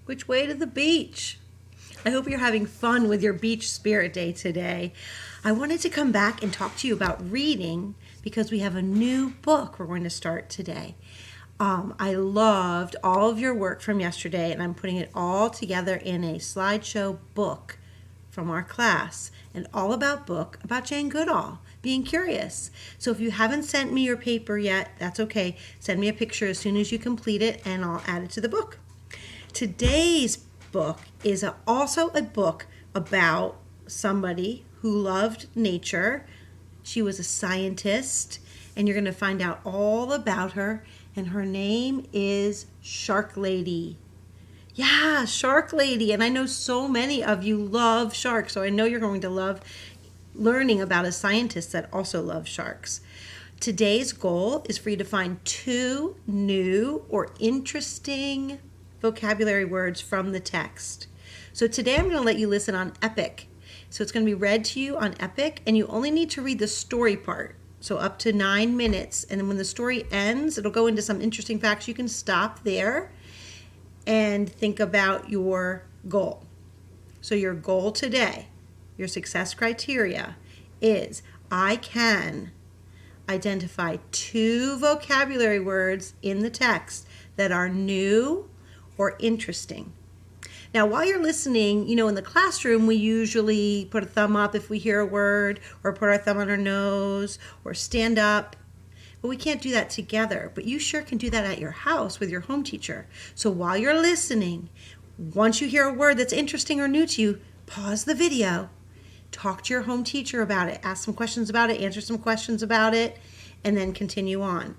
Which way to the beach? I hope you're having fun with your beach spirit day today. I wanted to come back and talk to you about reading because we have a new book we're going to start today. I loved all of your work from yesterday, and I'm putting it all together in a slideshow book from our class, and all about Jane Goodall, being curious. So if you haven't sent me your paper yet, that's okay. Send me a picture as soon as you complete it, and I'll add it to the book. Today's book is also a book about somebody who loved nature. She was a scientist, and you're going to find out all about her, and her name is Shark Lady. Yeah, Shark Lady, and I know so many of you love sharks, so I know you're going to love learning about a scientist that also loves sharks. Today's goal is for you to find 2 new or interesting vocabulary words from the text. So today I'm going to let you listen on Epic. So it's going to be read to you on Epic, and you only need to read the story part, so up to 9 minutes. And then when the story ends, it'll go into some interesting facts. You can stop there and think about your goal. So your goal today, your success criteria is I can identify 2 vocabulary words in the text that are new or interesting. Now, while you're listening, in the classroom, we usually put a thumb up if we hear a word, or put our thumb on our nose, or stand up. But we can't do that together. But you sure can do that at your house with your home teacher. So while you're listening, once you hear a word that's interesting or new to you, pause the video, talk to your home teacher about it, ask some questions about it, answer some questions about it, and then continue on.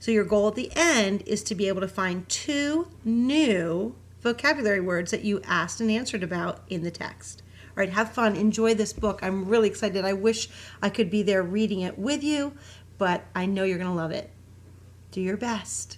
So your goal at the end is to be able to find 2 new vocabulary words that you asked and answered about in the text. All right, have fun. Enjoy this book. I'm really excited. I wish I could be there reading it with you, but I know you're going to love it. Do your best.